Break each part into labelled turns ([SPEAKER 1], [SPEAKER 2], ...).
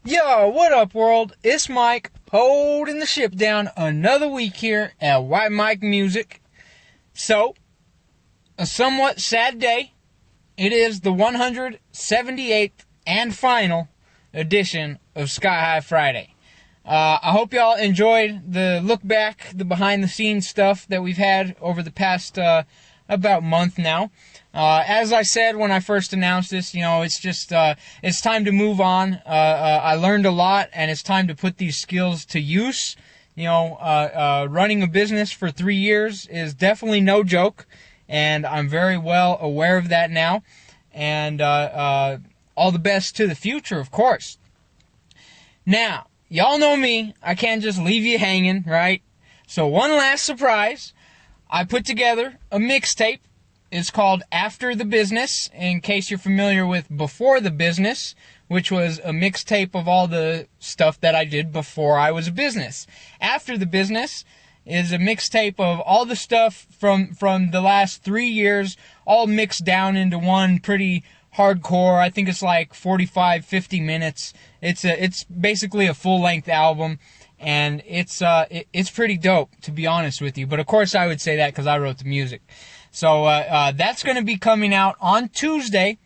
[SPEAKER 1] Yo, what up, world? It's Mike, holding the ship down another week here at White Mike Music. So, a somewhat sad day. It is the 178th and final edition of Sky High Friday. I hope y'all enjoyed the look back, the behind the scenes stuff that we've had over the past about month now. As I said when I first announced this, it's just, it's time to move on. I learned a lot, and it's time to put these skills to use. Running a business for 3 years is definitely no joke, and I'm very well aware of that now. And all the best to the future, of course. Now, y'all know me. I can't just leave you hanging, right? So one last surprise. I put together a mixtape. It's called After the Business, in case you're familiar with Before the Business, which was a mixtape of all the stuff that I did before I was a business. After the Business is a mixtape of all the stuff from the last 3 years, all mixed down into one pretty hardcore. I think it's like 45, 50 minutes. It's basically a full-length album, and it's pretty dope, to be honest with you. But of course I would say that because I wrote the music. So that's going to be coming out on Tuesday.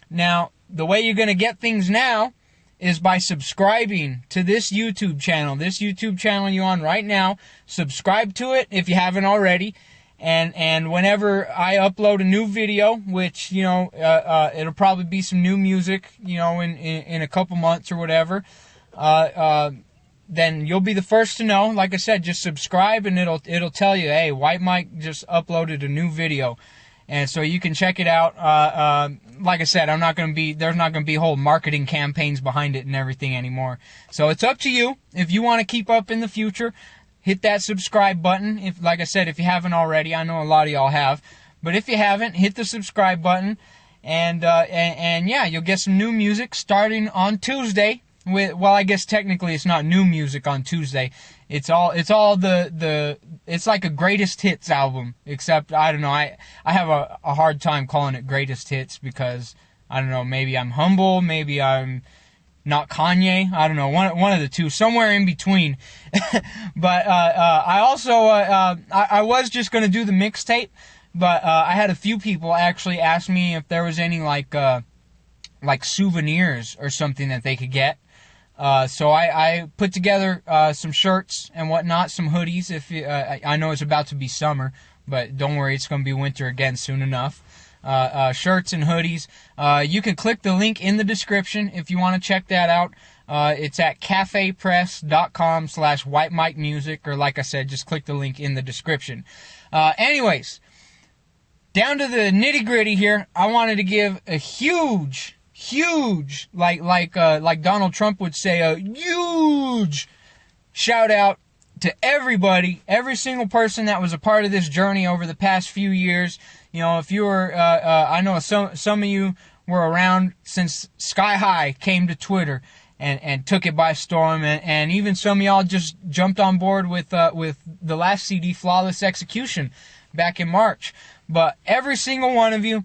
[SPEAKER 1] Now, the way you're going to get things now is by subscribing to this YouTube channel. This YouTube channel you're on right now, subscribe to it if you haven't already. And whenever I upload a new video, which, it'll probably be some new music, in a couple months or whatever, then you'll be the first to know. Like I said, just subscribe and it'll tell you, hey, White Mike just uploaded a new video. And so you can check it out. Like I said, there's not going to be whole marketing campaigns behind it and everything anymore. So it's up to you. If you want to keep up in the future, hit that subscribe button. Like I said, if you haven't already, I know a lot of y'all have. But if you haven't, hit the subscribe button. And yeah, you'll get some new music starting on Tuesday. Well, I guess technically it's not new music on Tuesday. It's all it's like a greatest hits album, except, I don't know, I have a hard time calling it greatest hits because, I don't know, maybe I'm humble, maybe I'm not Kanye, I don't know, one of the two, somewhere in between. But I also, I was just going to do the mixtape, but I had a few people actually ask me if there was any like souvenirs or something that they could get. So I put together some shirts and whatnot, some hoodies. I know it's about to be summer, but don't worry, it's going to be winter again soon enough. Shirts and hoodies. You can click the link in the description if you want to check that out. It's at cafepress.com/whitemikemusic, or like I said, just click the link in the description. Anyways, down to the nitty gritty here. I wanted to give a huge, like Donald Trump would say, a huge shout out to everybody, every single person that was a part of this journey over the past few years. If you were, I know some of you were around since Sky High came to Twitter and took it by storm, and even some of y'all just jumped on board with the last CD, Flawless Execution, back in March. But every single one of you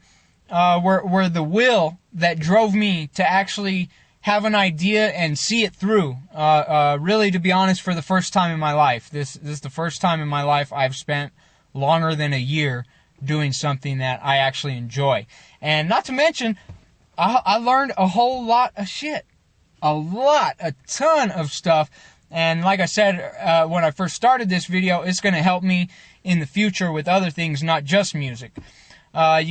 [SPEAKER 1] were the will that drove me to actually have an idea and see it through. Really, to be honest, for the first time in my life. This is the first time in my life I've spent longer than a year doing something that I actually enjoy. And not to mention, I learned a whole lot of shit. A ton of stuff. And like I said, when I first started this video, it's going to help me in the future with other things, not just music. I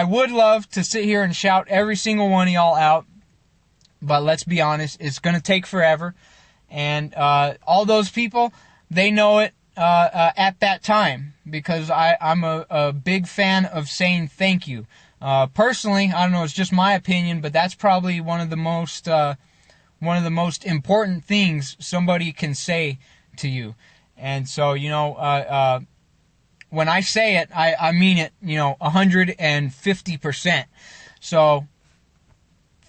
[SPEAKER 1] would love to sit here and shout every single one of y'all out, but let's be honest, it's going to take forever. And all those people, they know it at that time, because I'm a big fan of saying thank you. Personally, I don't know, it's just my opinion, but that's probably one of the most important things somebody can say to you. And so, when I say it, I mean it, 150%. So,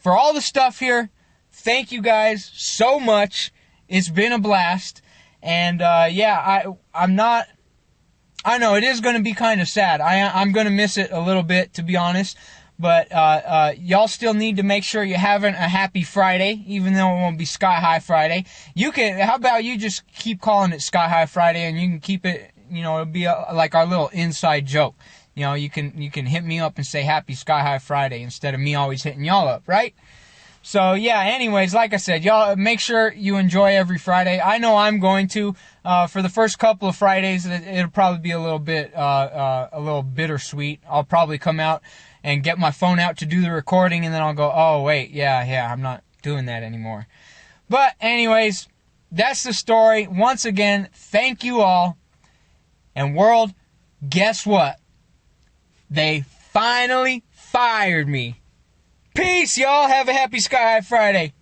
[SPEAKER 1] for all the stuff here, thank you guys so much. It's been a blast. And, I'm not, I know it is going to be kind of sad. I'm going to miss it a little bit, to be honest. But y'all still need to make sure you're having a happy Friday, even though it won't be Sky High Friday. How about you just keep calling it Sky High Friday, and you can keep it, it'll be like our little inside joke. You can hit me up and say Happy Sky High Friday instead of me always hitting y'all up, right? So yeah, anyways, like I said, y'all make sure you enjoy every Friday. I know I'm going to. For the first couple of Fridays, it'll probably be a little bittersweet. I'll probably come out and get my phone out to do the recording, and then I'll go, oh wait, yeah, I'm not doing that anymore. But anyways, that's the story. Once again, thank you all. And world, guess what? They finally fired me. Peace, y'all. Have a happy Sky High Friday.